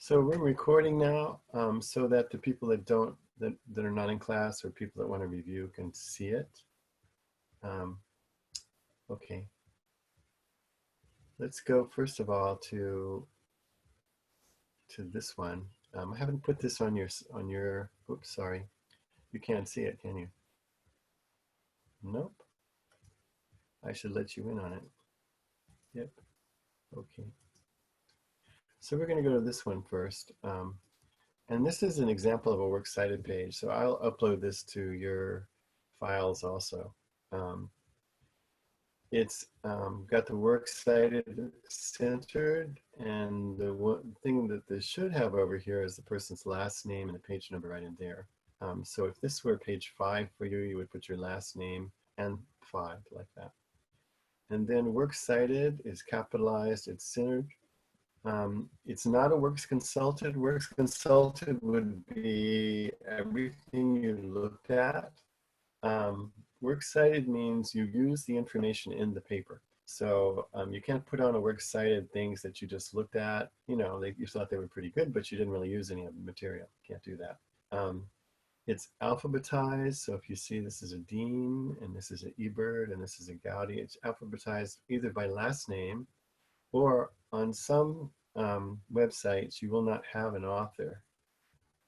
So we're recording now, so that the people that are not in class or people that want to review can see it. Um, okay, let's go first of all to this one. I haven't put this on your. Oops, sorry. You can't see it, can you? Nope. I should let you in on it. Yep. Okay. So we're going to go to this one first. And this is an example of a works cited page. So I'll upload this to your files also. It's got the works cited centered, and the one thing that this should have over here is the person's last name and the page number right in there. So if this were page 5 for you, you would put your last name and 5 like that. And then works cited is capitalized, it's centered. It's not a works consulted. Works consulted would be everything you looked at. Works cited means you use the information in the paper. So you can't put on a works cited things that you just looked at. You know, you thought they were pretty good, but you didn't really use any of the material. Can't do that. It's alphabetized. So if you see this is a Dean, and this is an Ebert, and this is a Gowdy, it's alphabetized either by last name, or on some websites, you will not have an author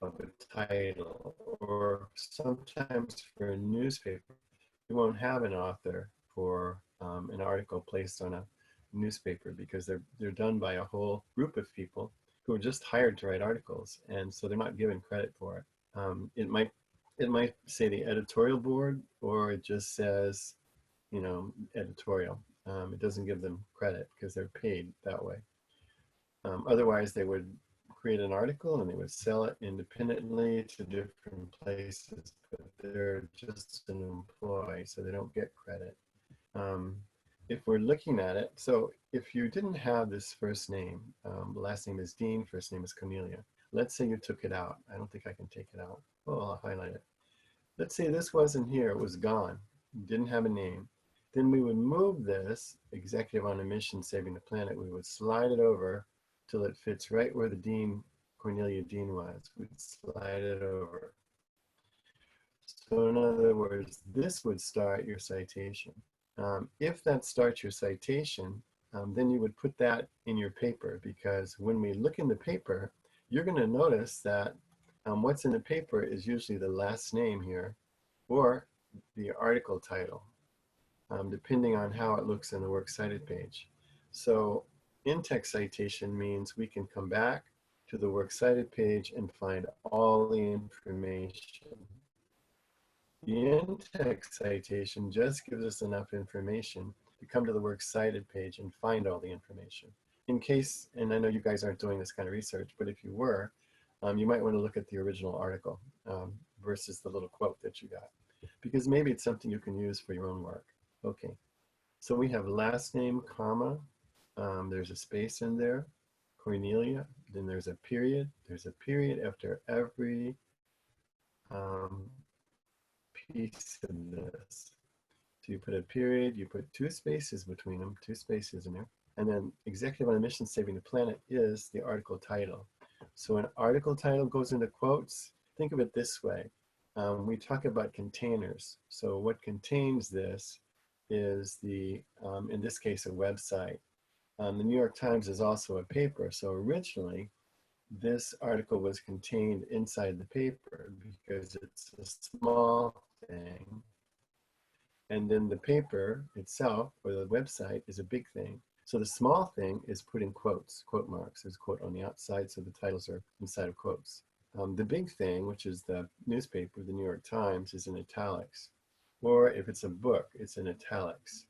of a title, or sometimes for a newspaper, you won't have an author for an article placed on a newspaper, because they're done by a whole group of people who are just hired to write articles, and so they're not given credit for it. It might say the editorial board, or it just says, you know, editorial. It doesn't give them credit because they're paid that way. Otherwise, they would create an article and they would sell it independently to different places, but they're just an employee, so they don't get credit. If we're looking at it, so if you didn't have this first name, last name is Dean, first name is Cornelia. Let's say you took it out. I don't think I can take it out. Oh, I'll highlight it. Let's say this wasn't here, it was gone. Didn't have a name. Then we would move this executive on a mission saving the planet. We would slide it over till it fits right where the Dean, Cornelia Dean was. We'd slide it over. So in other words, this would start your citation. If that starts your citation, then you would put that in your paper, because when we look in the paper, you're going to notice that what's in the paper is usually the last name here, or the article title, depending on how it looks in the works cited page. So in-text citation means we can come back to the works cited page and find all the information. The in-text citation just gives us enough information to come to the works cited page and find all the information. In case, and I know you guys aren't doing this kind of research, but if you were, you might want to look at the original article versus the little quote that you got, because maybe it's something you can use for your own work. Okay, so we have last name, comma, there's a space in there, Cornelia, then there's a period after every piece of this. So you put a period, you put 2 spaces between them, 2 spaces in there, and then executive on a mission saving the planet is the article title. So an article title goes into quotes. Think of it this way. We talk about containers. So what contains this is the, in this case, a website. The New York Times is also a paper. So originally, this article was contained inside the paper because it's a small thing. And then the paper itself, or the website, is a big thing. So the small thing is put in quotes, quote marks. There's a quote on the outside, so the titles are inside of quotes. The big thing, which is the newspaper, the New York Times, is in italics. Or if it's a book, it's in italics.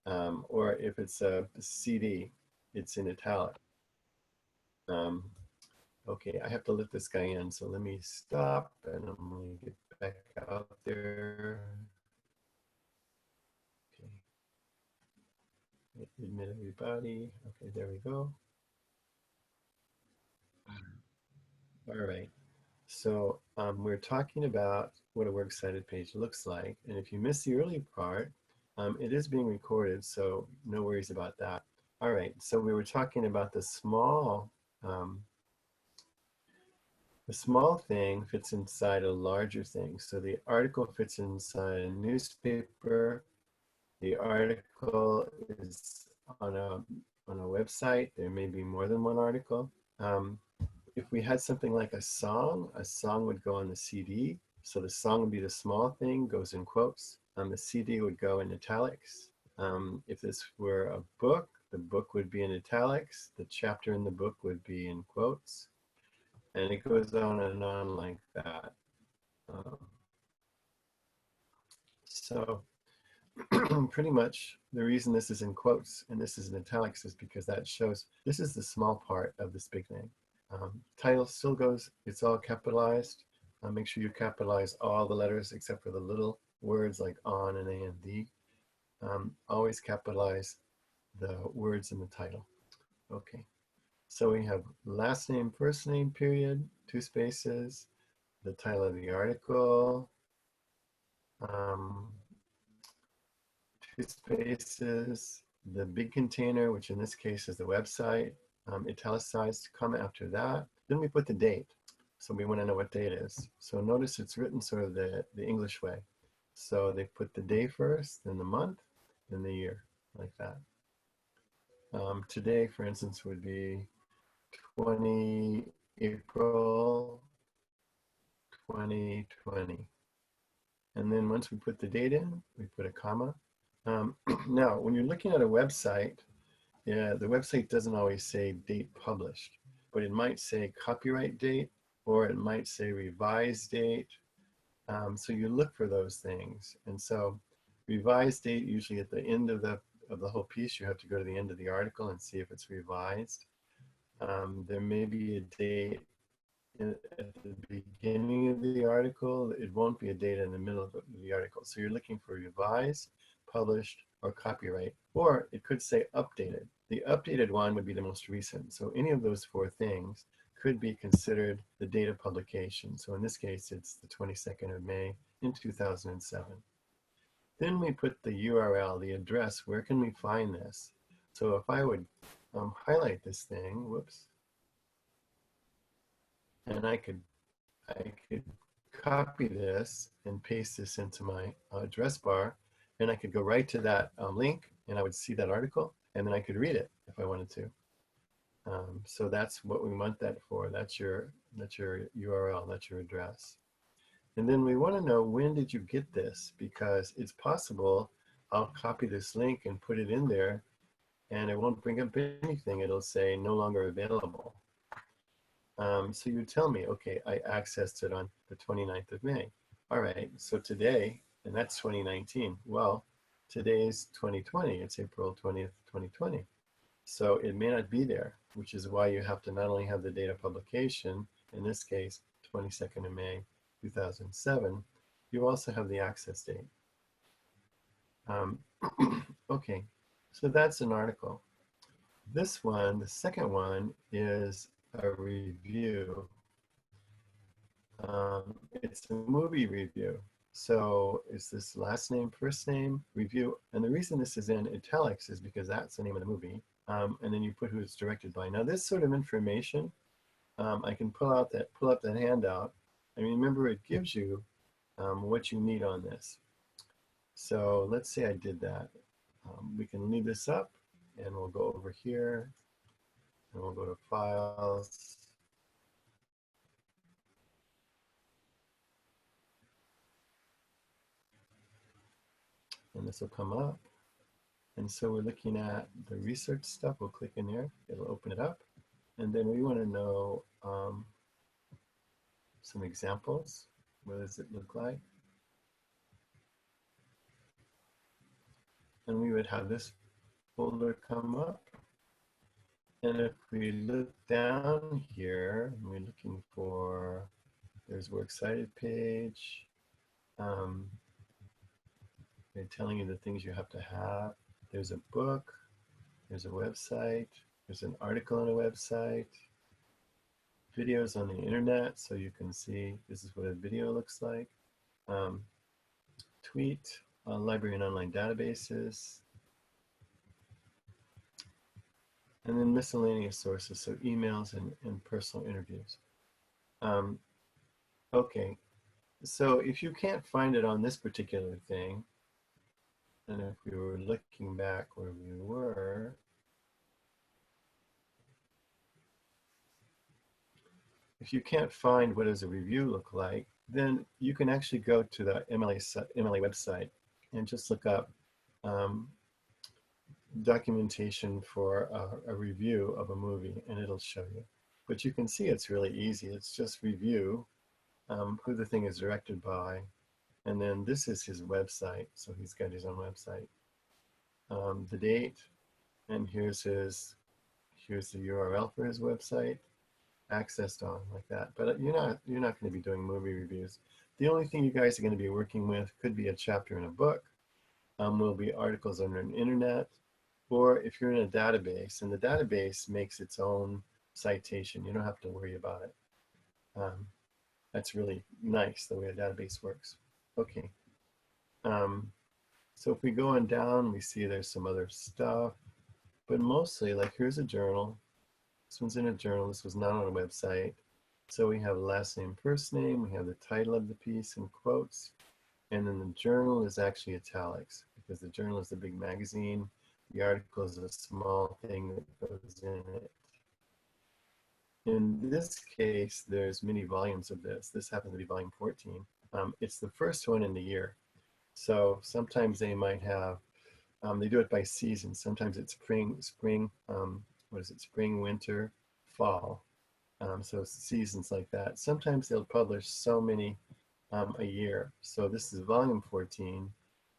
Or if it's a CD, it's in italic. Okay, I have to let this guy in, so let me stop and I'm going to get back out there. Okay. Admit everybody. Okay, there we go. All right. So we're talking about what a works cited page looks like. And if you miss the early part, it is being recorded, so no worries about that. All right, so we were talking about the small The small thing fits inside a larger thing. So the article fits inside a newspaper. The article is on a website. There may be more than one article. Um, if we had something like a song would go on the CD. So the song would be the small thing, goes in quotes. The CD would go in italics. If this were a book, the book would be in italics. The chapter in the book would be in quotes. And it goes on and on like that. Um, so pretty much the reason this is in quotes and this is in italics is because that shows this is the small part of this big thing. Title still goes, it's all capitalized. Make sure you capitalize all the letters except for the little words like on and a and the. Always capitalize the words in the title. Okay, so we have last name, first name, period, 2 spaces, the title of the article, 2 spaces, the big container, which in this case is the website, italicized, comma after that. Then we put the date. So we want to know what day it is. So notice it's written sort of the English way. So they put the day first, then the month, then the year, like that. Today, for instance, would be 20 April 2020. And then once we put the date in, we put a comma. Now, when you're looking at a website, yeah, the website doesn't always say date published, but it might say copyright date, or it might say revised date. So you look for those things. And so revised date, usually at the end of the whole piece, you have to go to the end of the article and see if it's revised. There may be a date at the beginning of the article. It won't be a date in the middle of the article. So you're looking for revised, published, or copyright, or it could say updated. The updated one would be the most recent. So any of those 4 things could be considered the date of publication. So in this case, it's the 22nd of May in 2007. Then we put the URL, the address. Where can we find this? So if I would highlight this thing, whoops, and I could copy this and paste this into my address bar, and I could go right to that link, and I would see that article, and then I could read it if I wanted to. So that's what we want that for. That's your URL, that's your address. And then we want to know, when did you get this? Because it's possible I'll copy this link and put it in there, and it won't bring up anything. It'll say no longer available. So you tell me, okay, I accessed it on the 29th of May. All right, so today, and that's 2019. Well, today's 2020. It's April 20th, 2020. So it may not be there, which is why you have to not only have the date of publication, in this case, 22nd of May, 2007, you also have the access date. Okay, so that's an article. This one, the second one, is a review. It's a movie review. So it's this last name, first name review. And the reason this is in italics is because that's the name of the movie. And then you put who it's directed by. Now this sort of information, I can pull up that handout. And remember, it gives you what you need on this. So let's say I did that. We can leave this up, and we'll go over here, and we'll go to Files. And this will come up. And so we're looking at the research stuff. We'll click in there. It'll open it up. And then we want to know some examples. What does it look like? And we would have this folder come up. And if we look down here, and we're looking for, there's Works Cited page. They're telling you the things you have to have. There's a book, there's a website, there's an article on a website, videos on the internet, so you can see this is what a video looks like. Tweet, library and online databases, and then miscellaneous sources, so emails and personal interviews. Um, okay, so if you can't find it on this particular thing, and if we were looking back where we were, if you can't find what does a review look like, then you can actually go to the MLA website and just look up um, documentation for a review of a movie, and it'll show you. But you can see it's really easy. It's just review, who the thing is directed by, and then this is his website. So he's got his own website, the date, and here's the URL for his website, accessed on like that. But you're not going to be doing movie reviews. The only thing you guys are going to be working with could be a chapter in a book, will be articles on the internet, or if you're in a database, and the database makes its own citation, you don't have to worry about it. Um, that's really nice the way a database works. Okay. Um, so if we go on down, we see there's some other stuff, but mostly like here's a journal. This one's in a journal. This was not on a website. So we have last name, first name. We have the title of the piece in quotes. And then the journal is actually italics because the journal is the big magazine. The article is a small thing that goes in it. In this case, there's many volumes of this. This happens to be volume 14. It's the first one in the year. So sometimes they might have, they do it by season. Sometimes it's spring, what is it, spring, winter, fall. So seasons like that. Sometimes they'll publish so many a year. So this is volume 14,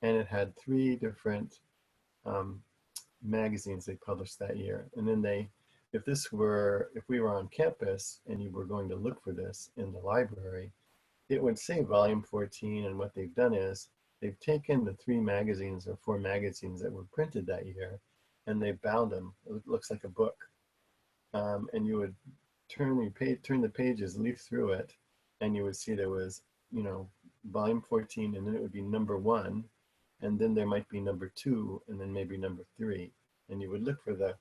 and it had 3 different um, magazines they published that year. And then if we were on campus and you were going to look for this in the library, it would say volume 14, and what they've done is they've taken the 3 magazines or 4 magazines that were printed that year, and they bound them. It looks like a book. And you would turn the pages, leaf through it, and you would see there was, volume 14, and then it would be number 1, and then there might be number 2, and then maybe number 3, and you would look for the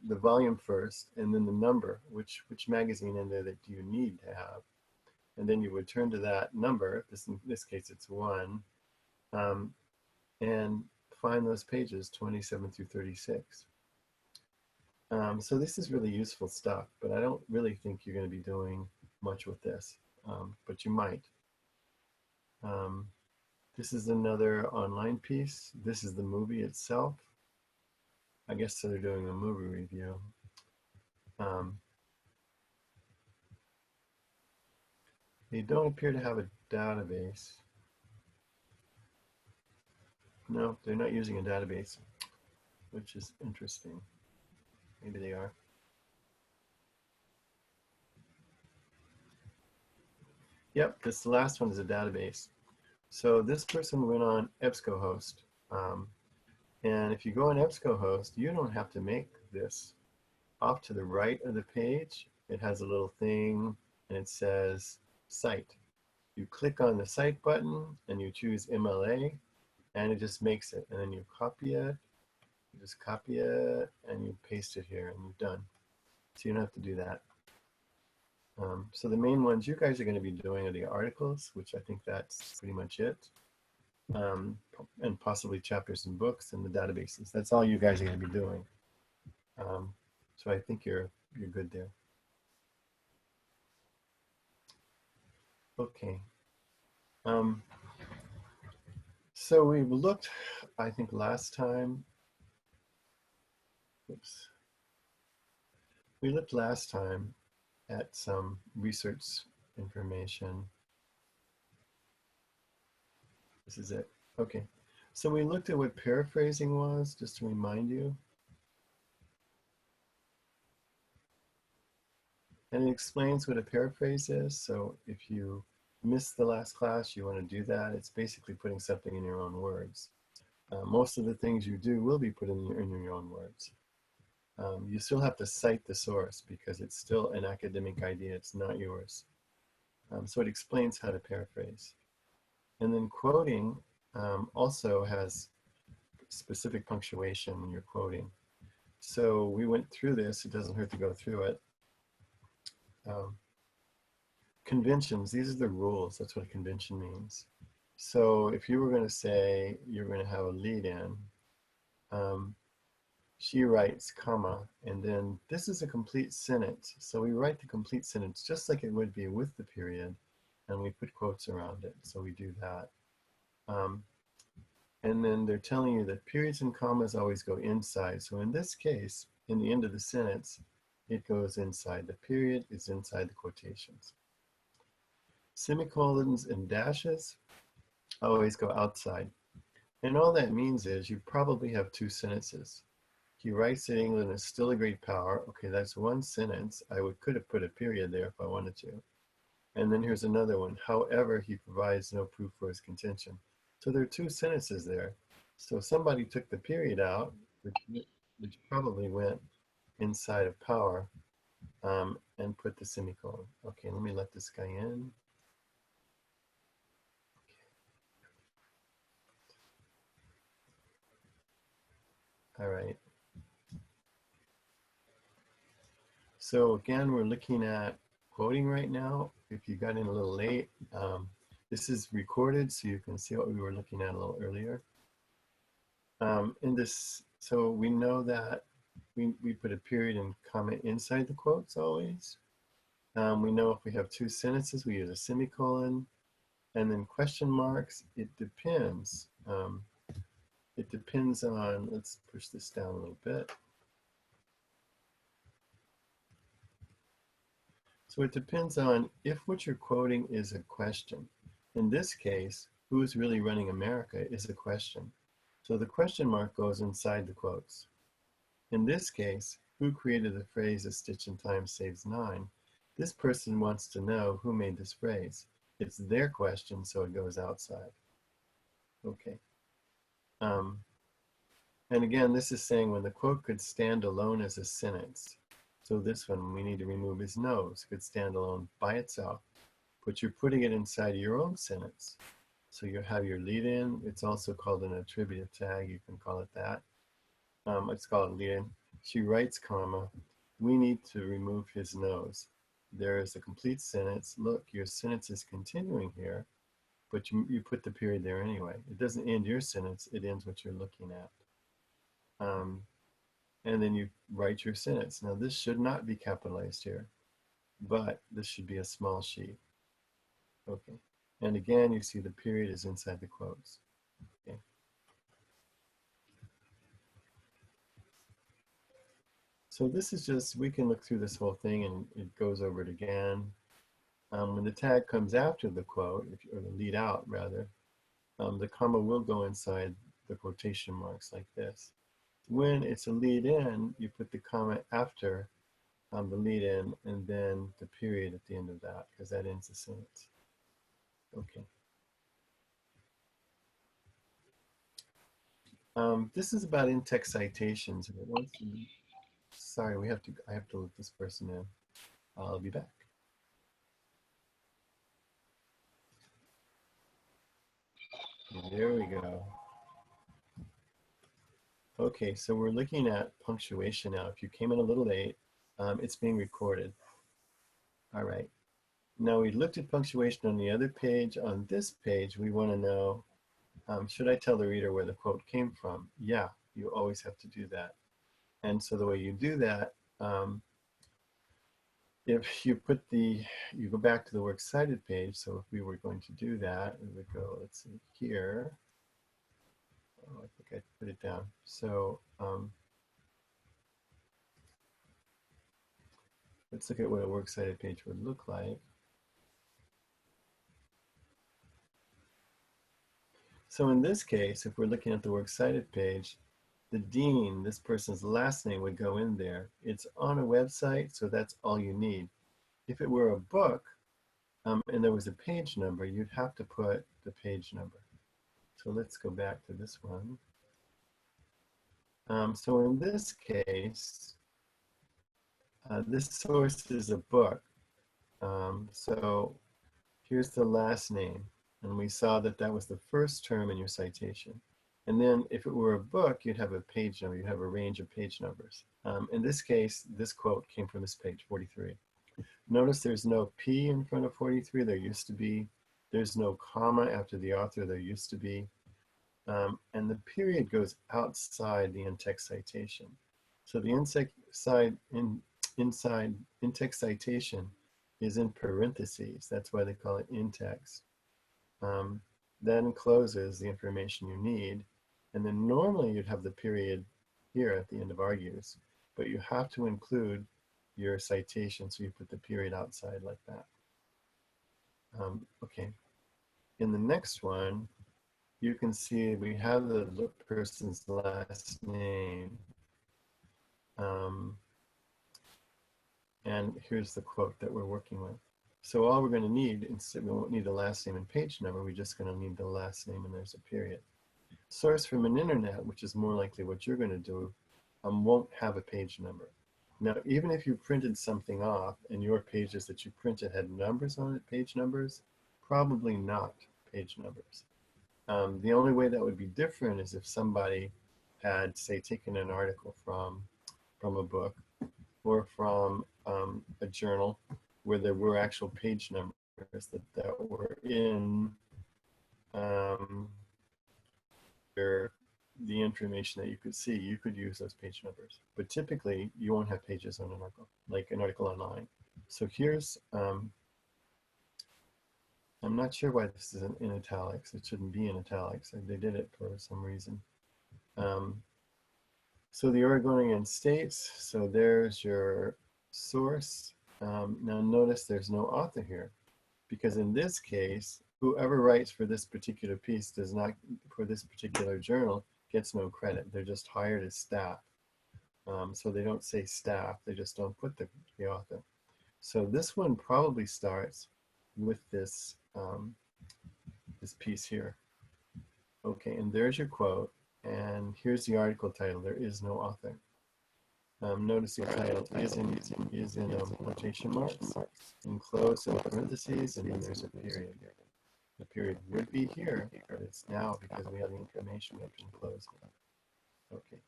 volume first, and then the number, which magazine in there that do you need to have, and then you would turn to that number. In this case, it's 1, and find those pages 27 through 36. So this is really useful stuff, but I don't really think you're going to be doing much with this, but you might. This is another online piece. This is the movie itself. I guess they're doing a movie review. They don't appear to have a database. No, they're not using a database, which is interesting. Maybe they are. Yep, this last one is a database. So this person went on EBSCOhost. And if you go on EBSCOhost, you don't have to make this. Off to the right of the page, it has a little thing, and it says Cite. You click on the Cite button, and you choose MLA, and it just makes it. And then you copy it, you just copy it, and you paste it here, and you're done. So you don't have to do that. So the main ones you guys are going to be doing are the articles, which I think that's pretty much it, and possibly chapters and books and the databases. That's all you guys are going to be doing. So I think you're good there. Okay. So we looked, I think last time, oops. We looked last time at some research information. This is it. Okay. So we looked at what paraphrasing was, just to remind you. And it explains what a paraphrase is. So if you missed the last class, you want to do that. It's basically putting something in your own words. Most of the things you do will be put in your own words. You still have to cite the source because it's still an academic idea. It's not yours. So it explains how to paraphrase. And then quoting also has specific punctuation when you're quoting. So we went through this. It doesn't hurt to go through it. conventions, these are the rules. That's what a convention means. So if you were going to say you're going to have a lead in, um, she writes, comma, and then this is a complete sentence. So we write the complete sentence just like it would be with the period, and we put quotes around it. So we do that. And then they're telling you that periods and commas always go inside. So in this case, in the end of the sentence, it goes inside. The period is inside the quotations. Semicolons and dashes always go outside. And all that means is you probably have two sentences. He writes that England is still a great power. Okay, that's one sentence. Could have put a period there if I wanted to. And then here's another one. However, he provides no proof for his contention. So there are two sentences there. So somebody took the period out, which probably went inside of power, and put the semicolon. Okay, let me let this guy in. All right. So again, we're looking at quoting right now. If you got in a little late, this is recorded so you can see what we were looking at a little earlier. So we know that we put a period and comma inside the quotes always. We know if we have two sentences, we use a semicolon. And then question marks, it depends. It depends on, let's push this down a little bit. So it depends on if what you're quoting is a question. In this case, who's really running America is a question. So the question mark goes inside the quotes. In this case, who created the phrase "a stitch in time saves 9"? This person wants to know who made this phrase. It's their question, so it goes outside. Okay. And again, this is saying when the quote could stand alone as a sentence. So this one, we need to remove his nose. Could stand alone by itself, but you're putting it inside your own sentence. So you have your lead in. It's also called an attributive tag. You can call it that. Let's call it lead in. She writes, comma, we need to remove his nose. There is a complete sentence. Look, your sentence is continuing here, but you put the period there anyway. It doesn't end your sentence. It ends what you're looking at. And then you write your sentence. Now this should not be capitalized here, but this should be a small sheet. Okay. And again, you see the period is inside the quotes. Okay. So this is just, we can look through this whole thing and it goes over it again. When the tag comes after the quote, or the lead out rather, the comma will go inside the quotation marks like this. When it's a lead in, you put the comma after the lead in and then the period at the end of that, because that ends the sentence. Okay. This is about in-text citations. Sorry, I have to let this person in. I'll be back. There we go. Okay, so we're looking at punctuation now. If you came in a little late, it's being recorded. All right. Now we looked at punctuation on the other page. On this page, we want to know, should I tell the reader where the quote came from? Yeah, you always have to do that. And so the way you do that, if you you go back to the works cited page. So if we were going to do that, we would go, let's see here. Oh, I think I put it down. So let's look at what a works cited page would look like. So in this case, if we're looking at the works cited page, the dean, this person's last name, would go in there. It's on a website, so that's all you need. If it were a book and there was a page number, you'd have to put the page number. So let's go back to this one. So in this case, this source is a book. So here's the last name. And we saw that that was the first term in your citation. And then if it were a book, you'd have a page number. You'd have a range of page numbers. In this case, this quote came from this page, 43. Notice there's no P in front of 43, there used to be. There's no comma after the author, there used to be. And the period goes outside the in-text citation. So the inside in-text citation is in parentheses. That's why they call it in-text. Then closes the information you need. And then normally you'd have the period here at the end of argues, but you have to include your citation, so you put the period outside like that. Okay. In the next one, you can see we have the person's last name. And here's the quote that we're working with. So all we're going to need, instead we won't need the last name and page number, we're just going to need the last name and there's a period. Source from an internet, which is more likely what you're going to do, won't have a page number. Now, even if you printed something off and your pages that you printed had numbers on it, page numbers, probably not page numbers. The only way that would be different is if somebody had, say, taken an article from a book or from a journal where there were actual page numbers that were in the information that you could see. You could use those page numbers, but typically you won't have pages on an article, like an article online. So here's, I'm not sure why this isn't in italics. It shouldn't be in italics. They did it for some reason. So the Oregonian states, so there's your source. Now notice there's no author here, because in this case, whoever writes for this particular piece does not, for this particular journal, gets no credit. They're just hired as staff. So they don't say staff, they just don't put the author. So this one probably starts with this, this piece here. Okay, and there's your quote, and here's the article title. There is no author. Notice the title is in quotation marks, enclosed in parentheses, and then there's a period. The period would be here, but it's now because we have the information we have to enclose it. Okay.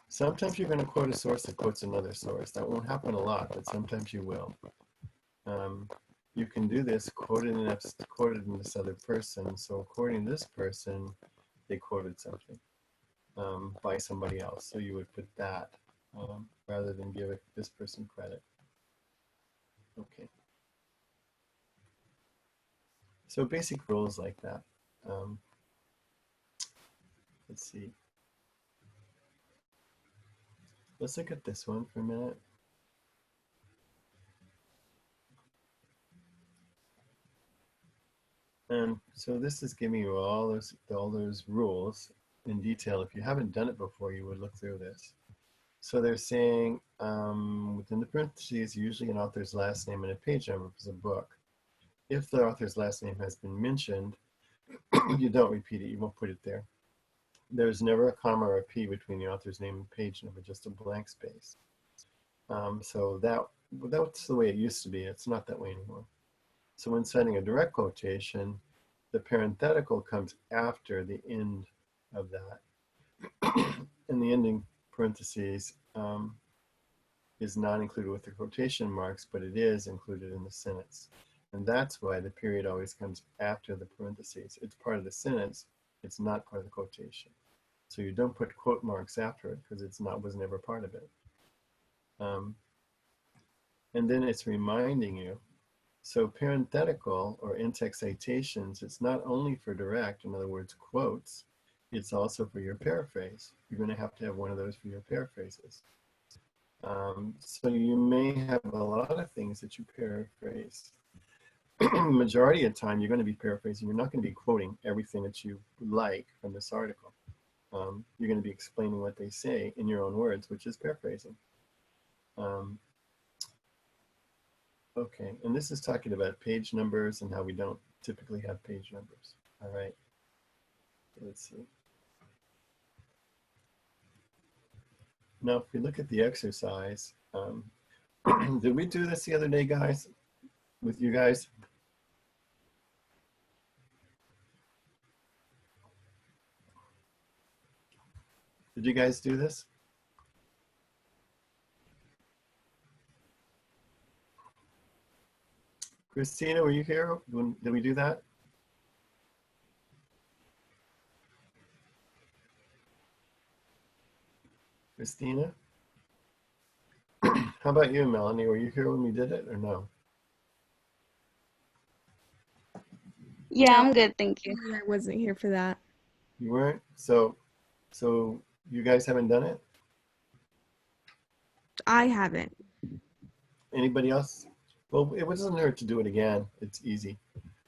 Sometimes you're going to quote a source that quotes another source. That won't happen a lot, but sometimes you will. You can do this, quoted in this other person. So according to this person, they quoted something by somebody else. So you would put that rather than give this person credit. Okay. So basic rules like that. Let's see. Let's look at this one for a minute. And so this is giving you all those rules in detail. If you haven't done it before, you would look through this. So they're saying within the parentheses, usually an author's last name and a page number for a book. If the author's last name has been mentioned, you don't repeat it. You won't put it there. There's never a comma or a P between the author's name and page number, just a blank space. So that's the way it used to be. It's not that way anymore. So when citing a direct quotation, the parenthetical comes after the end of that. And the ending parentheses is not included with the quotation marks, but it is included in the sentence. And that's why the period always comes after the parentheses. It's part of the sentence. It's not part of the quotation. So you don't put quote marks after it because was never part of it. And then it's reminding you. So parenthetical or in-text citations, it's not only for direct, in other words, quotes, it's also for your paraphrase. You're going to have one of those for your paraphrases. So you may have a lot of things that you paraphrase. Majority of the time, you're going to be paraphrasing. You're not going to be quoting everything that you like from this article. You're going to be explaining what they say in your own words, which is paraphrasing. Okay, and this is talking about page numbers and how we don't typically have page numbers. All right, let's see. Now, if we look at the exercise, did we do this the other day, guys, with you guys? Did you guys do this? Christina, were you here? Did we do that? Christina? How about you, Melanie? Were you here when we did it or no? Yeah, No, I'm good, thank you. I wasn't here for that. You weren't? So you guys haven't done it? I haven't. Anybody else? Well, it doesn't hurt to do it again. It's easy.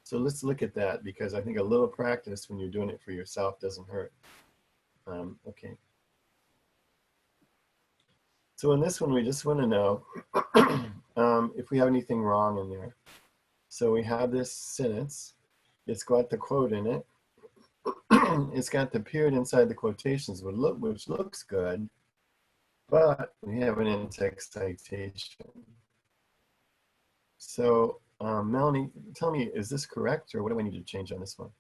So let's look at that because I think a little practice when you're doing it for yourself doesn't hurt. Okay. So in this one, we just want to know if we have anything wrong in there. So we have this sentence. It's got the quote in it. It's got the period inside the quotations, which looks good, but we have an in-text citation. So Melanie, tell me, is this correct or what do I need to change on this one?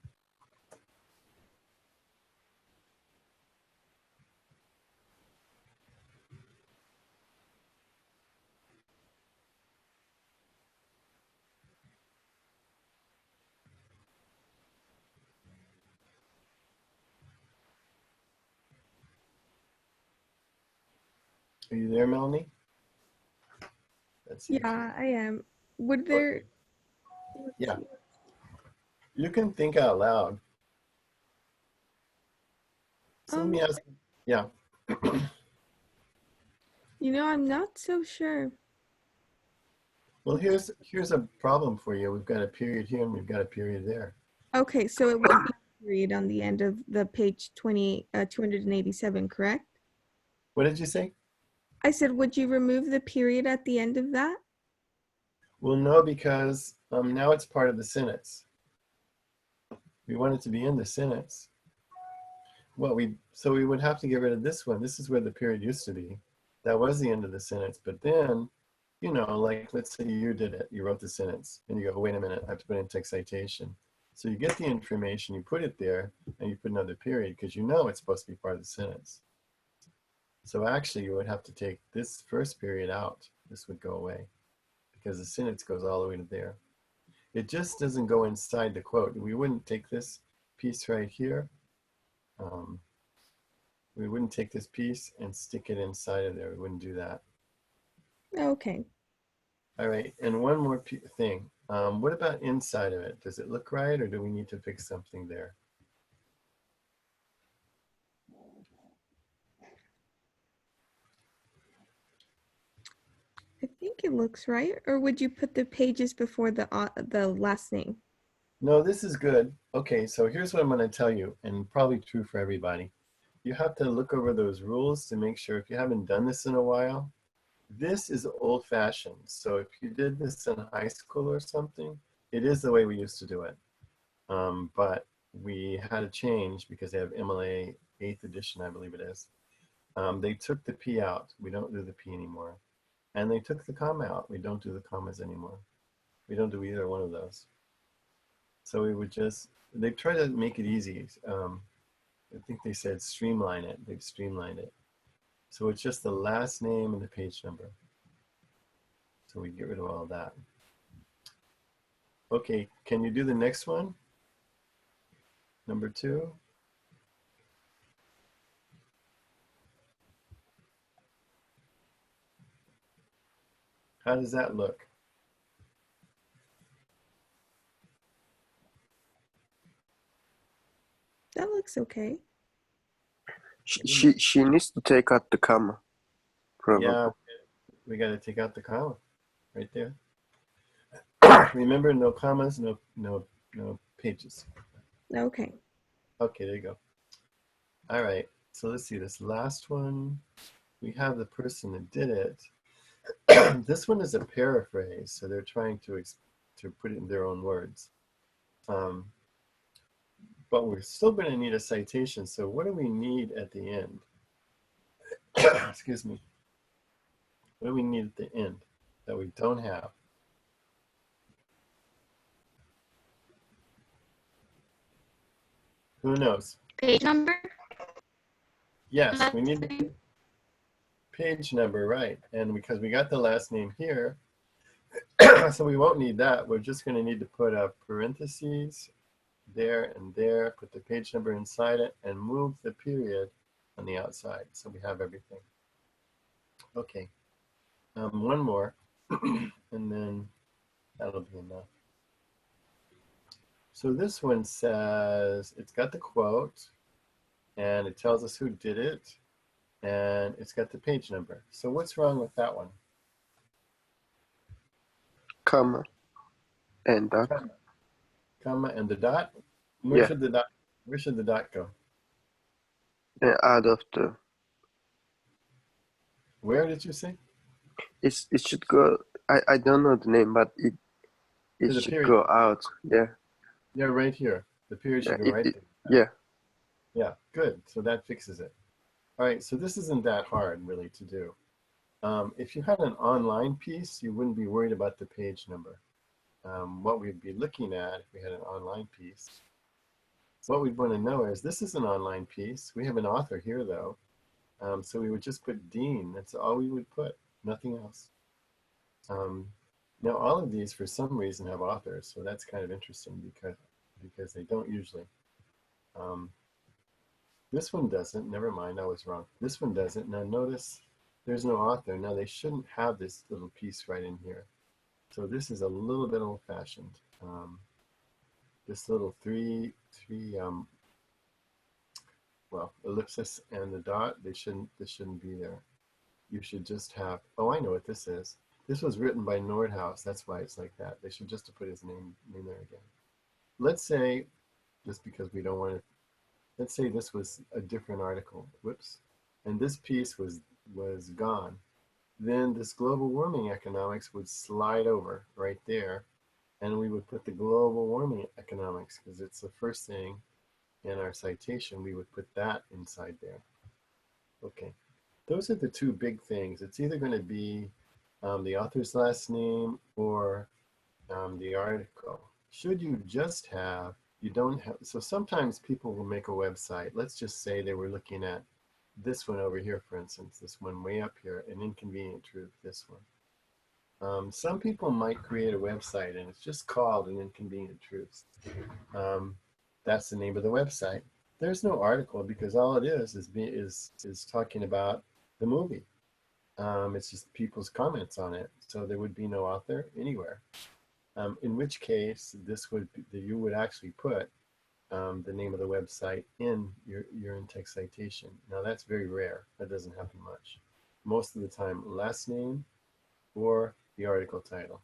Are you there, Melanie? Yeah, I am. Would there? Yeah. You can think out loud. So let me ask. Yeah. I'm not so sure. Well, here's a problem for you. We've got a period here and we've got a period there. Okay, so it would be a period on the end of the page 287, correct? What did you say? I said, would you remove the period at the end of that? Well, no, because now it's part of the sentence. We want it to be in the sentence. So we would have to get rid of this one. This is where the period used to be. That was the end of the sentence. But then, like let's say you did it. You wrote the sentence and you go, wait a minute, I have to put in text citation. So you get the information, you put it there, and you put another period because you know it's supposed to be part of the sentence. So actually you would have to take this first period out. This would go away because the sentence goes all the way to there. It just doesn't go inside the quote. We wouldn't take this piece right here. We wouldn't take this piece and stick it inside of there. We wouldn't do that. Okay. All right, and one more thing. What about inside of it? Does it look right or do we need to fix something there? I think it looks right. Or would you put the pages before the last name? No, this is good. Okay, so here's what I'm going to tell you, and probably true for everybody. You have to look over those rules to make sure if you haven't done this in a while. This is old-fashioned. So if you did this in high school or something, it is the way we used to do it. But we had to change because they have MLA 8th edition, I believe it is. They took the P out. We don't do the P anymore. And they took the comma out. We don't do the commas anymore. We don't do either one of those. So we would just, they try to make it easy. I think they said streamline it. They've streamlined it. So it's just the last name and the page number. So we get rid of all of that. Okay, can you do the next one? Number 2. How does that look? That looks okay. She needs to take out the comma. Probably. Yeah, we got to take out the comma right there. Remember, no commas, no pages. Okay. Okay, there you go. All right, so let's see this last one. We have the person that did it. This one is a paraphrase, so they're trying to put it in their own words. But we're still going to need a citation. So what do we need at the end? Excuse me. What do we need at the end that we don't have? Who knows? Page number? Yes, we need page number, right? And because we got the last name here, So we won't need that. We're just going to need to put a parentheses there and there, put the page number inside it, and move the period on the outside. So we have everything. Okay, one more, and then that'll be enough. So this one says, it's got the quote, and it tells us who did it, and it's got the page number. So what's wrong with that one? Comma and dot. Comma and the dot? Where Yeah. should the dot, where should the dot go? Out of the. Where did you say? It should go. I don't know the name, but To it the should period. go out. Yeah. Yeah, right here. The period Yeah. should go right there. Yeah. Yeah, good. So that fixes it. All right, so this isn't that hard really to do. If you had an online piece, you wouldn't be worried about the page number. What we'd be looking at if we had an online piece, what we'd want to know is this is an online piece. We have an author here though. So we would just put Dean. That's all we would put, nothing else. Now all of these for some reason have authors, so that's kind of interesting because they don't usually. This one doesn't, never mind, I was wrong. This one doesn't. Now notice there's no author. Now they shouldn't have this little piece right in here. So this is a little bit old-fashioned. This little well, ellipsis and the dot, this shouldn't be there. You should just have, oh, I know what this is. This was written by Nordhaus. That's why it's like that. They should just have put his name there again. Let's say, just because we don't want to, let's say this was a different article, whoops, and this piece was gone. Then this global warming economics would slide over right there, and we would put the global warming economics, because it's the first thing in our citation, we would put that inside there. Okay, those are the two big things. It's either going to be the author's last name or the article. Should you just have, you don't have, so sometimes people will make a website. Let's just say they were looking at this one over here, for instance, this one way up here, An Inconvenient Truth, this one. Some people might create a website and it's just called An Inconvenient Truth. That's the name of the website. There's no article because all it is talking about the movie. It's just people's comments on it. So there would be no author anywhere. In which case, you would actually put the name of the website in your in-text citation. Now that's very rare. That doesn't happen much. Most of the time, last name or the article title.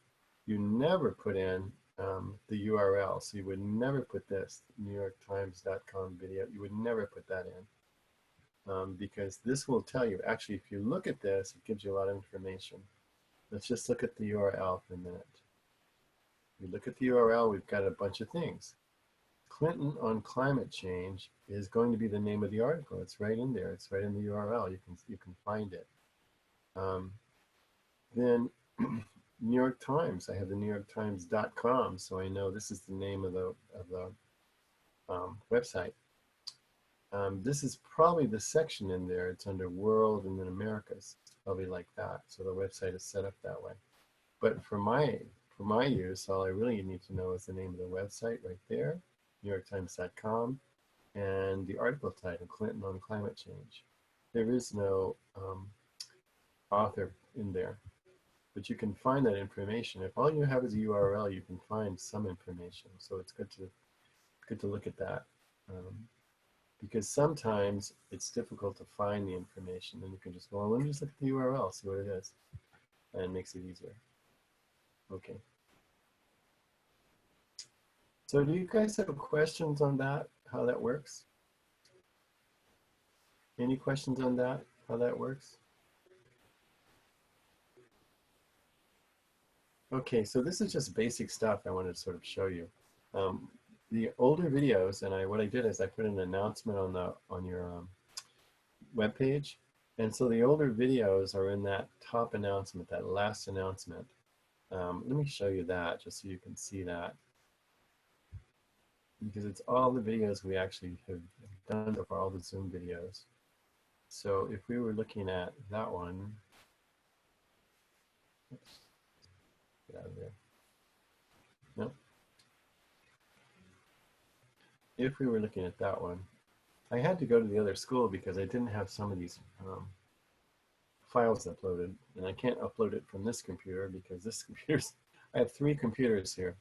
You never put in the URL. So you would never put this, NewYorkTimes.com video. You would never put that in because this will tell you, actually, if you look at this, it gives you a lot of information. Let's just look at the URL for a minute. We look at the URL, we've got a bunch of things. Clinton on climate change is going to be the name of the article. It's right in there. It's right in the URL. You can find it. Then New York Times. I have the NewYorkTimes.com, so I know this is the name of the website. This is probably the section in there. It's under World and then Americas. It's probably like that. So the website is set up that way. But for my use, all I really need to know is the name of the website right there, NewYorkTimes.com, and the article title, Clinton on climate change. There is no author in there, but you can find that information. If all you have is a URL, you can find some information. So it's good to look at that. Because sometimes it's difficult to find the information, and you can just go, well, let me just look at the URL, see what it is, and it makes it easier. Okay. So do you guys have questions on that, how that works? Any questions on that, how that works? Okay, so this is just basic stuff I wanted to sort of show you. The older videos, and what I did is I put an announcement on your web page, and so the older videos are in that top announcement, that last announcement. Let me show you that just so you can see that, because it's all the videos we actually have done so far, all the Zoom videos. So if we were looking at that one, oops, get out No? If we were looking at that one, I had to go to the other school because I didn't have some of these files uploaded, and I can't upload it from this computer because this computer's, I have 3 computers here.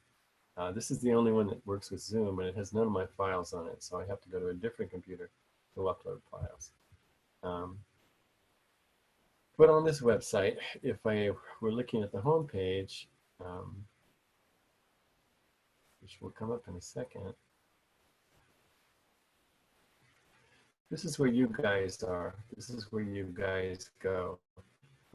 This is the only one that works with Zoom, but it has none of my files on it, so I have to go to a different computer to upload files. But on this website, if I were looking at the home page, which will come up in a second, this is where you guys are. This is where you guys go.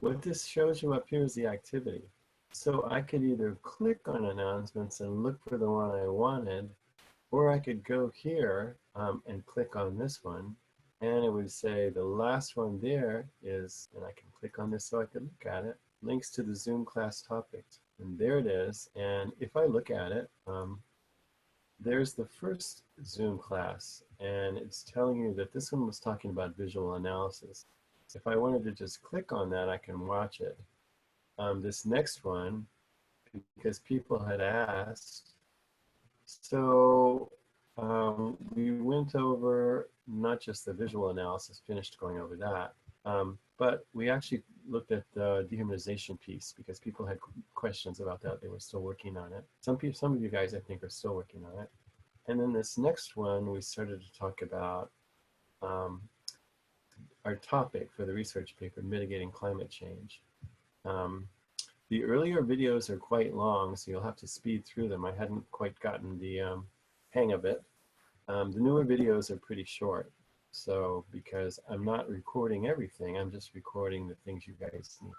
What this shows you up here is the activity. So I could either click on announcements and look for the one I wanted, or I could go here and click on this one, and it would say the last one there is, and I can click on this so I can look at it, links to the Zoom class topics. And there it is. And if I look at it, there's the first Zoom class, and it's telling you that this one was talking about visual analysis. If I wanted to just click on that, I can watch it. This next one, because people had asked, so we went over not just the visual analysis, finished going over that, but we actually looked at the dehumanization piece because people had questions about that. They were still working on it. Some of you guys, I think, are still working on it. And then this next one, we started to talk about our topic for the research paper, mitigating climate change. The earlier videos are quite long, so you'll have to speed through them. I hadn't quite gotten the hang of it. The newer videos are pretty short, so because I'm not recording everything, I'm just recording the things you guys need.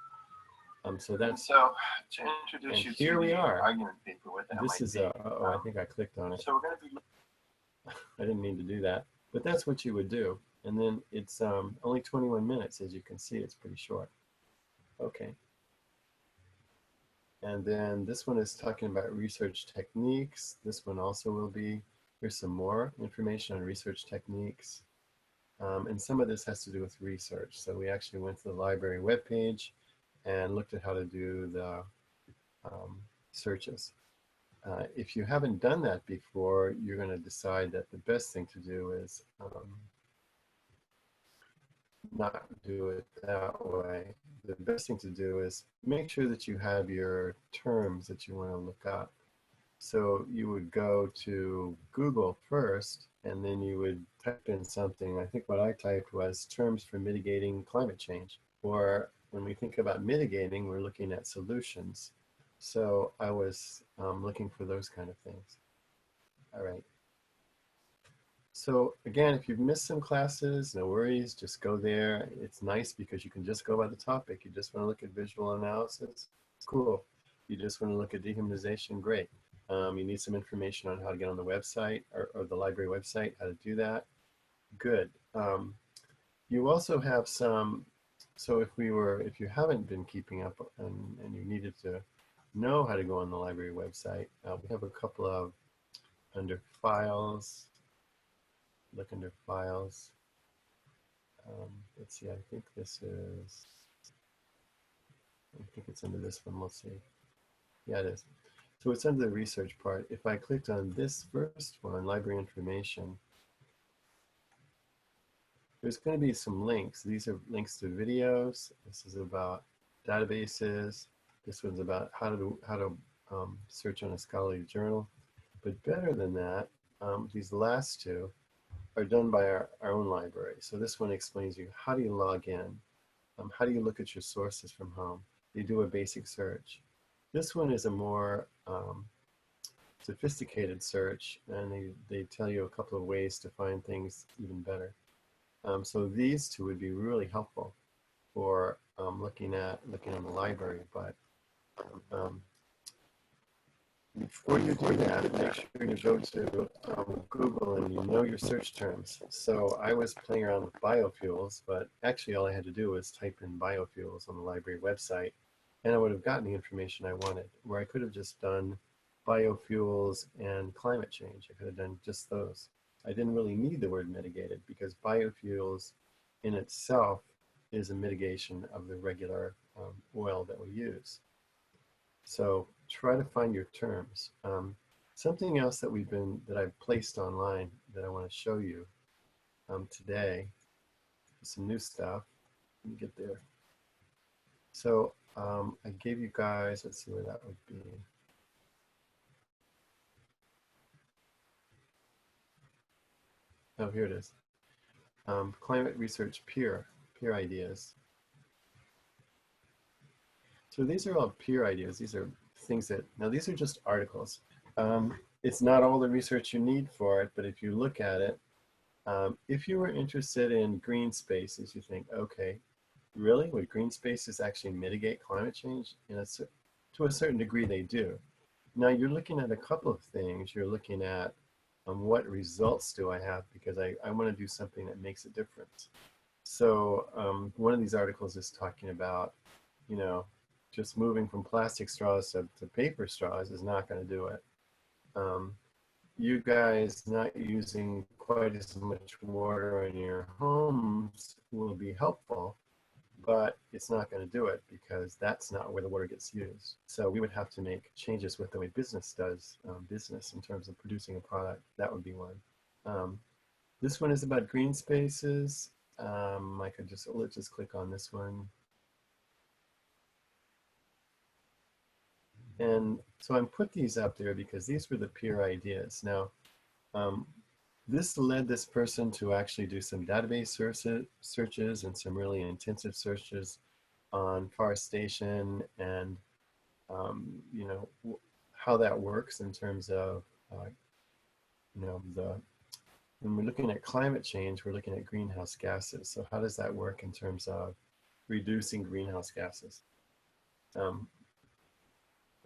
So that's so to introduce you here to we the are. argument paper with the This is oh, I think I clicked on it. So we're going to be. I didn't mean to do that, but that's what you would do. And then it's only 21 minutes, as you can see. It's pretty short. Okay. And then this one is talking about research techniques. This one also will be, here's some more information on research techniques. And some of this has to do with research. So we actually went to the library webpage and looked at how to do the searches. If you haven't done that before, you're going to decide that the best thing to do is not do it that way. The best thing to do is make sure that you have your terms that you want to look up. So you would go to Google first, and then you would type in something. I think what I typed was terms for mitigating climate change. Or when we think about mitigating, we're looking at solutions. So I was looking for those kind of things. All right. So again, if you've missed some classes, no worries, just go there. It's nice because you can just go by the topic. You just want to look at visual analysis, cool. You just want to look at dehumanization, great. You need some information on how to get on the website or the library website, how to do that, good. You also have some, so if you haven't been keeping up and you needed to know how to go on the library website, we have a couple of, under files, look under files. Let's see, I think this is, I think it's under this one, we'll see. Yeah, it is. So it's under the research part. If I clicked on this first one, library information, there's going to be some links. These are links to videos. This is about databases. This one's about how to search on a scholarly journal. But better than that, these last two are done by our own library. So this one explains you how do you log in, how do you look at your sources from home. They do a basic search. This one is a more sophisticated search, and they tell you a couple of ways to find things even better. So these two would be really helpful for looking in the library. But before you do that, make sure you go to Google and you know your search terms. So I was playing around with biofuels, but actually all I had to do was type in biofuels on the library website, and I would have gotten the information I wanted, where I could have just done biofuels and climate change. I could have done just those. I didn't really need the word mitigated because biofuels in itself is a mitigation of the regular oil that we use. So try to find your terms. Something else that I've placed online that I want to show you today, some new stuff. Let me get there. So I gave you guys, let's see where that would be. Oh, here it is. Climate research peer ideas. So these are all peer ideas. These are things that, now these are just articles. It's not all the research you need for it, but if you look at it, if you were interested in green spaces, you think, okay, really? Would green spaces actually mitigate climate change? To a certain degree, they do. Now you're looking at a couple of things. You're looking at what results do I have, because I want to do something that makes a difference. So one of these articles is talking about, you know, just moving from plastic straws to paper straws is not going to do it. You guys not using quite as much water in your homes will be helpful, but it's not going to do it because that's not where the water gets used. So we would have to make changes with the way business does business in terms of producing a product. That would be one. This one is about green spaces. I could let's just click on this one. And so I put these up there because these were the peer ideas. Now, this led this person to actually do some database searches and some really intensive searches on forestation and, you know, how that works in terms of, you know, when we're looking at climate change, we're looking at greenhouse gases. So how does that work in terms of reducing greenhouse gases?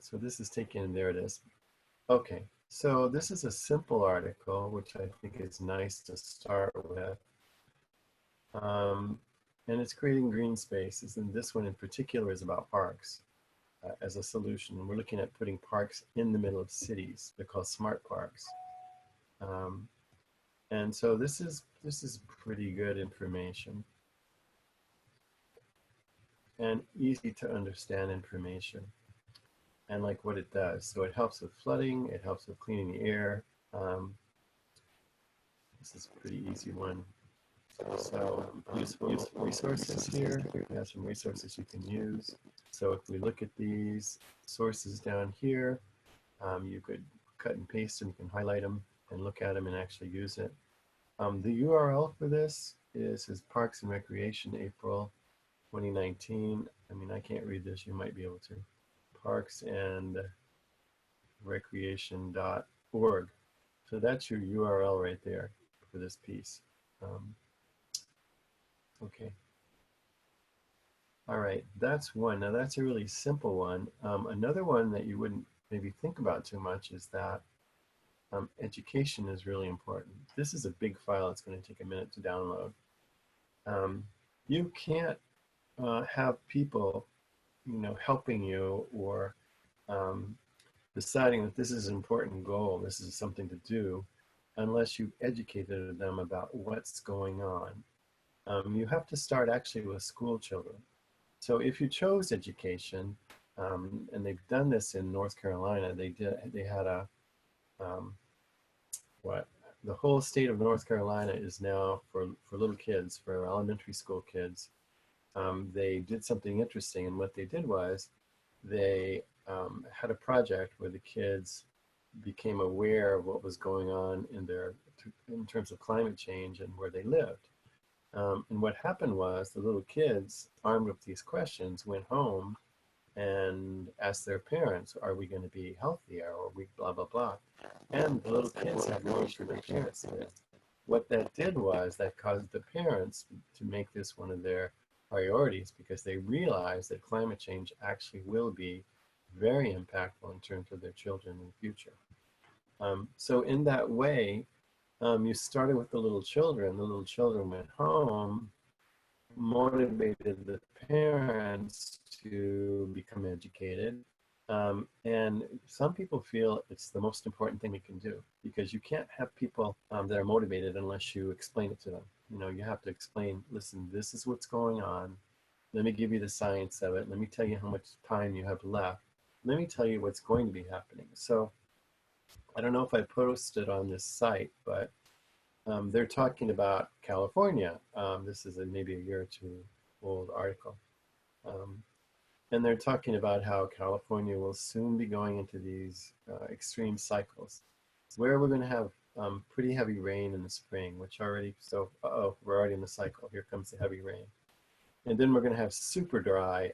So this is taken, there it is. Okay, so this is a simple article, which I think is nice to start with. And it's creating green spaces, and this one in particular is about parks as a solution. And we're looking at putting parks in the middle of cities. They're called smart parks. And so this is pretty good information and easy to understand information. And like what it does. So it helps with flooding, it helps with cleaning the air. This is a pretty easy one. So useful resources here. We have some resources you can use. So if we look at these sources down here, you could cut and paste them, you can highlight them and look at them and actually use it. The URL for this is Parks and Recreation, April 2019. I mean, I can't read this, you might be able to. parksandrecreation.org. So that's your URL right there for this piece. Okay. All right, that's one. Now that's a really simple one. Another one that you wouldn't maybe think about too much is that education is really important. This is a big file. It's going to take a minute to download. You can't have people, you know, helping you or deciding that this is an important goal, this is something to do, unless you've educated them about what's going on. You have to start actually with school children. So if you chose education, and they've done this in North Carolina, they had a, the whole state of North Carolina is now for little kids, for elementary school kids. They did something interesting, and what they did was they had a project where the kids became aware of what was going on in terms of climate change and where they lived. And what happened was the little kids, armed with these questions, went home and asked their parents, are we going to be healthy, or are we blah, blah, blah. And the little kids had no issue their parents did. What that did was that caused the parents to make this one of their priorities, because they realized that climate change actually will be very impactful in terms of their children in the future. So in that way, you started with the little children. The little children went home, motivated the parents to become educated. And some people feel it's the most important thing we can do, because you can't have people that are motivated unless you explain it to them. You know, you have to explain, listen, this is what's going on. Let me give you the science of it. Let me tell you how much time you have left. let me tell you what's going to be happening. So I don't know if I posted on this site, but they're talking about California. This is maybe a year or two old article. And they're talking about how California will soon be going into these extreme cycles where we're going to have pretty heavy rain in the spring, which already, so, we're already in the cycle. Here comes the heavy rain. And then we're going to have super dry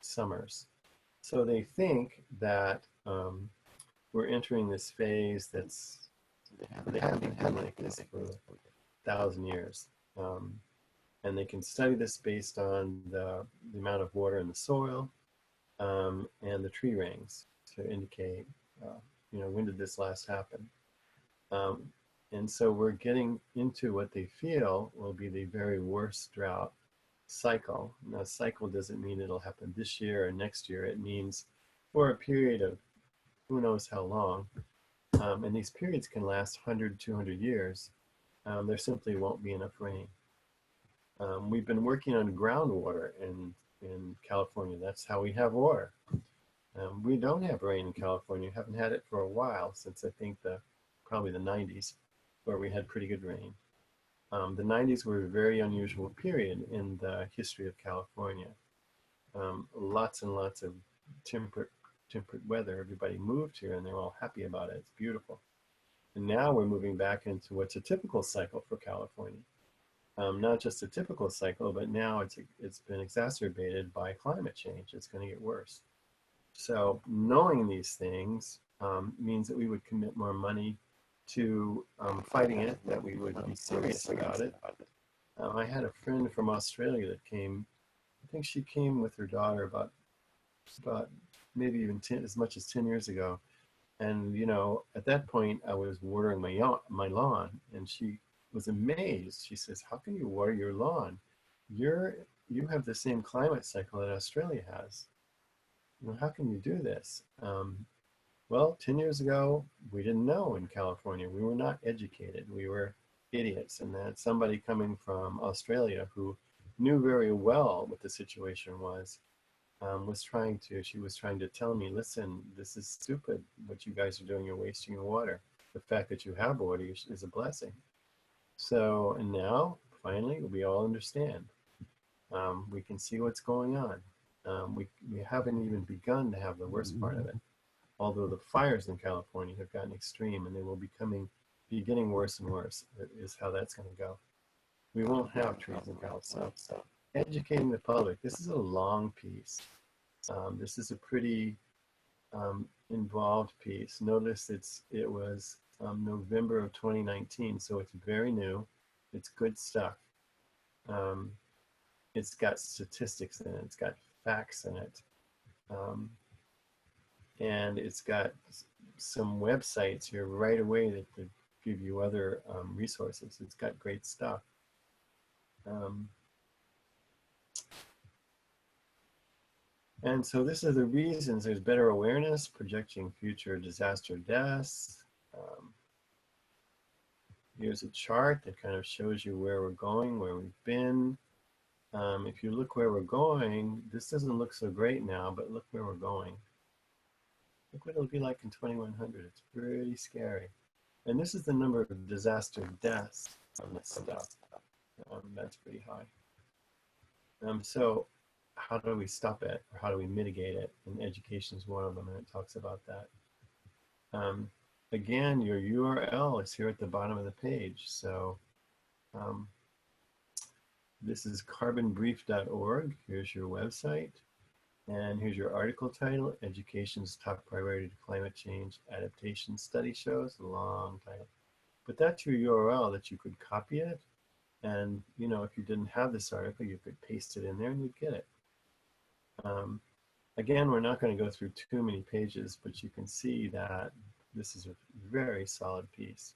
summers. So they think that we're entering this phase that's, they haven't had like this for 1,000 years. And they can study this based on the amount of water in the soil and the tree rings to indicate, when did this last happen? And so we're getting into what they feel will be the very worst drought cycle. Now, cycle doesn't mean it'll happen this year or next year. It means for a period of who knows how long. And these periods can last 100, 200 years. There simply won't be enough rain. We've been working on groundwater in California. That's how we have water. We don't have rain in California. Haven't had it for a while, since I think probably the 90s, where we had pretty good rain. The 90s were a very unusual period in the history of California. Lots and lots of temperate weather. Everybody moved here and they're all happy about it. It's beautiful. And now we're moving back into what's a typical cycle for California. Not just a typical cycle, but now it's been exacerbated by climate change. It's going to get worse. So knowing these things means that we would commit more money to fighting it, that we would be serious about it. I had a friend from Australia that came. I think she came with her daughter about maybe even as much as 10 years ago. And, at that point, I was watering my lawn, and she was amazed. She says, "How can you water your lawn? You have the same climate cycle that Australia has. How can you do this?" Well, 10 years ago, we didn't know in California. We were not educated. We were idiots. And that somebody coming from Australia who knew very well what the situation was she was trying to tell me, listen, this is stupid what you guys are doing. You're wasting your water. The fact that you have water is a blessing. So, and now, finally, we all understand. We can see what's going on. We haven't even begun to have the worst part of it. Although the fires in California have gotten extreme, and they will be getting worse and worse, is how that's going to go. We won't have trees in California. So educating the public, this is a long piece. This is a pretty involved piece. Notice it was November of 2019, so it's very new. It's good stuff. It's got statistics in it. It's got facts in it. And it's got some websites here right away that give you other resources. It's got great stuff. And so this are the reasons. There's better awareness, projecting future disaster deaths. Here's a chart that kind of shows you where we're going, where we've been. If you look where we're going, this doesn't look so great now, but look where we're going. Look what it'll be like in 2100. It's pretty scary. And this is the number of disaster deaths from this stuff. That's pretty high. So how do we stop it, or how do we mitigate it? And education is one of them, and it talks about that. Again, your URL is here at the bottom of the page. So this is carbonbrief.org. Here's your website. And here's your article title, Education's Top Priority to Climate Change Adaptation Study Shows. A long title. But that's your URL that you could copy it. And, if you didn't have this article, you could paste it in there and you'd get it. Again, we're not going to go through too many pages, but you can see that this is a very solid piece.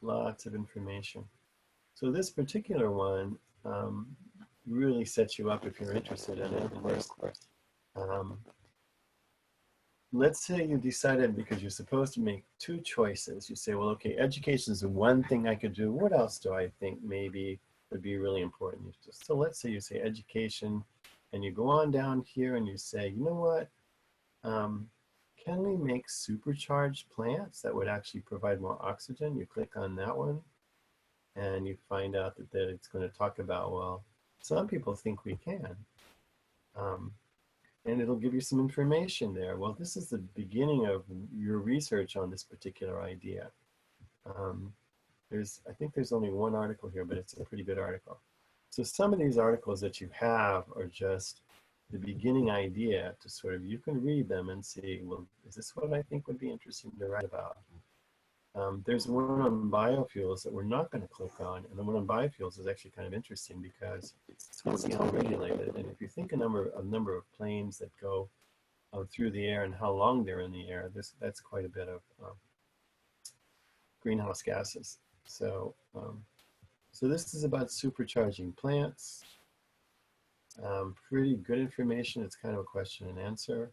Lots of information. So this particular one really sets you up if you're interested in it. Let's say you decided, because you're supposed to make two choices. You say, well, okay, education is the one thing I could do. What else do I think maybe would be really important. So let's say you say education, and you go on down here and you say, you know what? Can we make supercharged plants that would actually provide more oxygen? You click on that one, and you find out that it's going to talk about, well, some people think we can. And it'll give you some information there. Well, this is the beginning of your research on this particular idea. I think there's only one article here, but it's a pretty good article. So some of these articles that you have are just the beginning idea to sort of, you can read them and see, well, is this what I think would be interesting to write about? There's one on biofuels that we're not going to click on, and the one on biofuels is actually kind of interesting because it's totally unregulated. And if you think a number of planes that go through the air and how long they're in the air, that's quite a bit of greenhouse gases. So, so this is about supercharging plants. Pretty good information. It's kind of a question and answer.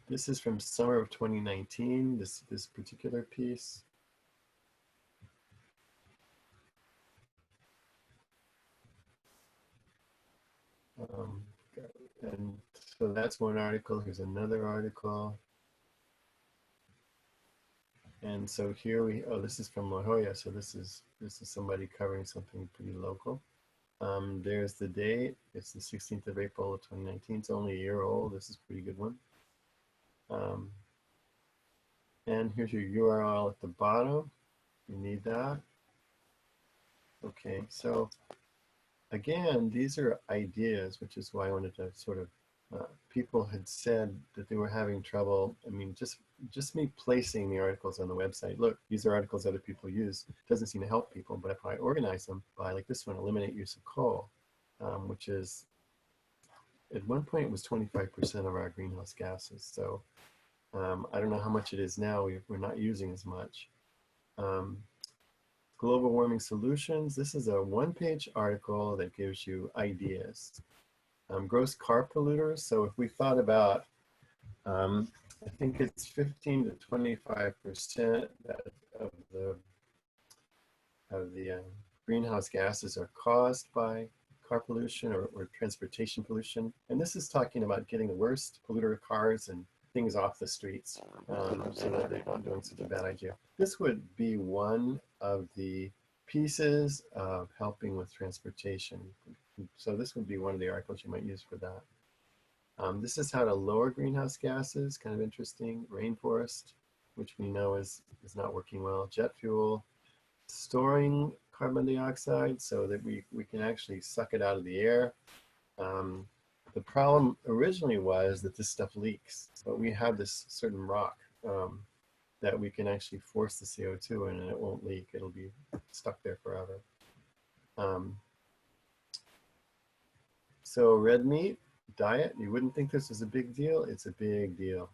This is from summer of 2019, this particular piece. And so that's one article. Here's another article. And so here this is from La Jolla. So this is somebody covering something pretty local. There's the date. It's the 16th of April of 2019. It's only a year old. This is a pretty good one. And here's your URL at the bottom. You need that. Okay, so again, these are ideas, which is why I wanted to sort of, people had said that they were having trouble. I mean, just me placing the articles on the website. Look, these are articles other people use. It doesn't seem to help people, but if I organize them by, like this one, eliminate use of coal, which is, at one point it was 25% of our greenhouse gases. So I don't know how much it is now. We're not using as much. Global warming solutions. This is a one-page article that gives you ideas. Gross car polluters. So if we thought about, I think it's 15 to 25% of the greenhouse gases are caused by car pollution or transportation pollution. And this is talking about getting the worst polluter cars and things off the streets so that they're not doing such a bad idea. This would be one of the pieces of helping with transportation. So this would be one of the articles you might use for that. This is how to lower greenhouse gases, kind of interesting. Rainforest, which we know is not working well. Jet fuel, storing carbon dioxide so that we can actually suck it out of the air. The problem originally was that this stuff leaks, but we have this certain rock that we can actually force the CO2 in and it won't leak. It'll be stuck there forever. So red meat diet, you wouldn't think this was a big deal. It's a big deal.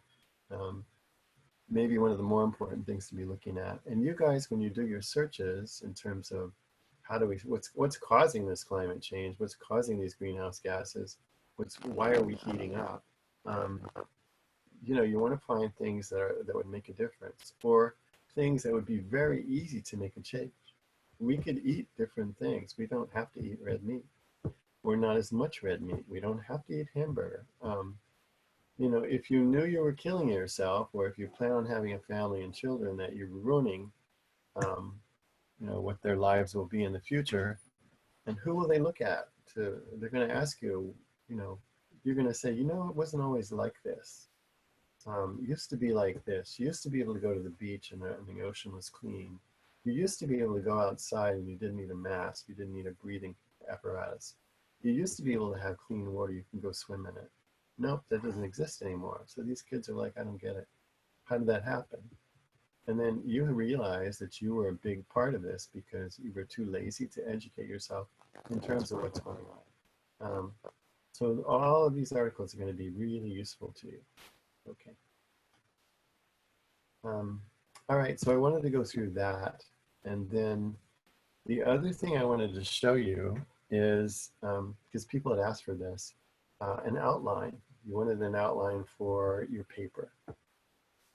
Maybe one of the more important things to be looking at. And you guys, when you do your searches in terms of what's causing this climate change, what's causing these greenhouse gases, why are we heating up? You want to find things that would make a difference, or things that would be very easy to make a change. We could eat different things. We don't have to eat red meat, or not as much red meat. We don't have to eat hamburger. If you knew you were killing yourself, or if you plan on having a family and children, that you're ruining, what their lives will be in the future, and who will they look at? They're going to ask you, you're going to say, it wasn't always like this. It used to be like this. You used to be able to go to the beach and the ocean was clean. You used to be able to go outside and you didn't need a mask. You didn't need a breathing apparatus. You used to be able to have clean water. You can go swim in it. Nope, that doesn't exist anymore. So these kids are like, I don't get it. How did that happen? And then you realize that you were a big part of this because you were too lazy to educate yourself in terms of what's going on. So all of these articles are going to be really useful to you. Okay. All right, so I wanted to go through that. And then the other thing I wanted to show you is, because people had asked for this, an outline. You wanted an outline for your paper.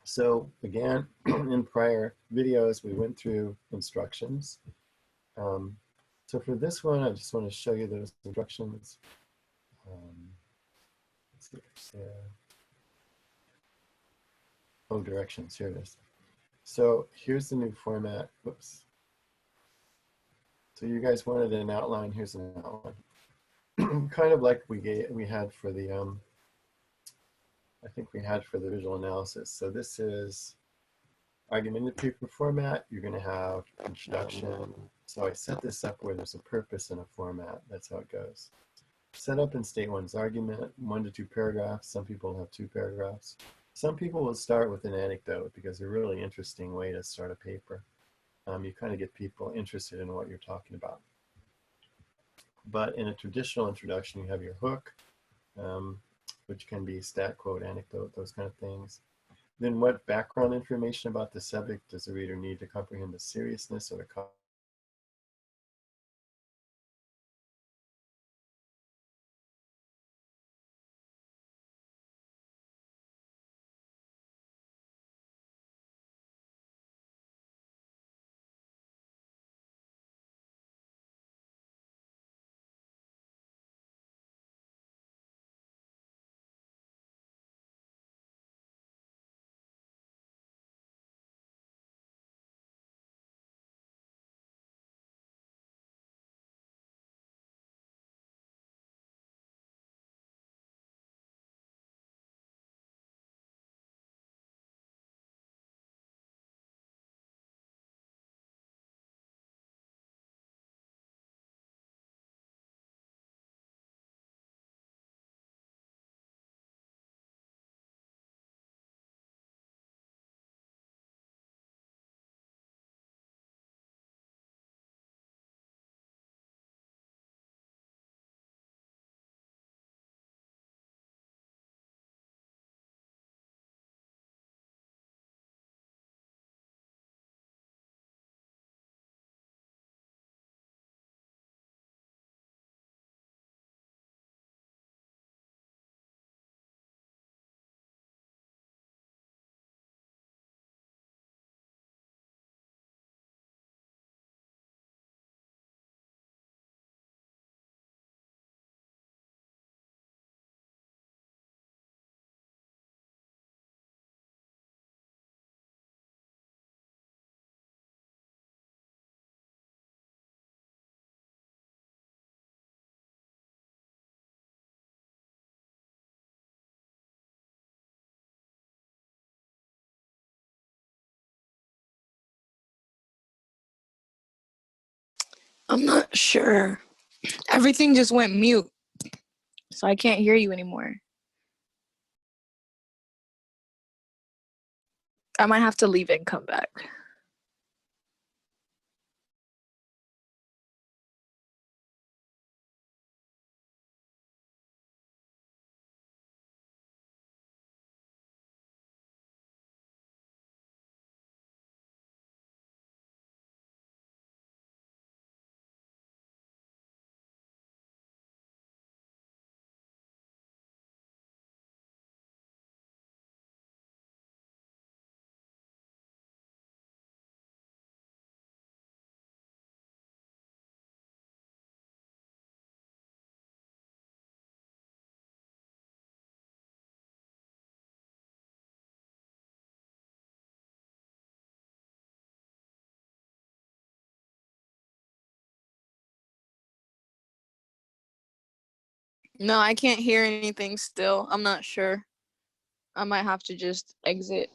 So again, in prior videos, we went through instructions. So for this one, I just want to show you those instructions. Let's see if it's there. Oh, directions, here it is. So here's the new format. Whoops. So you guys wanted an outline. Here's an outline, kind of like we had for the I think we had for the visual analysis. So this is argumentative paper format. You're going to have introduction. So I set this up where there's a purpose and a format. That's how it goes. Set up and state one's argument, 1 to 2 paragraphs. Some people have 2 paragraphs. Some people will start with an anecdote because it's a really interesting way to start a paper. You kind of get people interested in what you're talking about. But in a traditional introduction, you have your hook, which can be stat, quote, anecdote, those kind of things. Then what background information about the subject does the reader need to comprehend the seriousness or the I'm not sure. Everything just went mute, so I can't hear you anymore. I might have to leave and come back. No, I can't hear anything still. I'm not sure. I might have to just exit.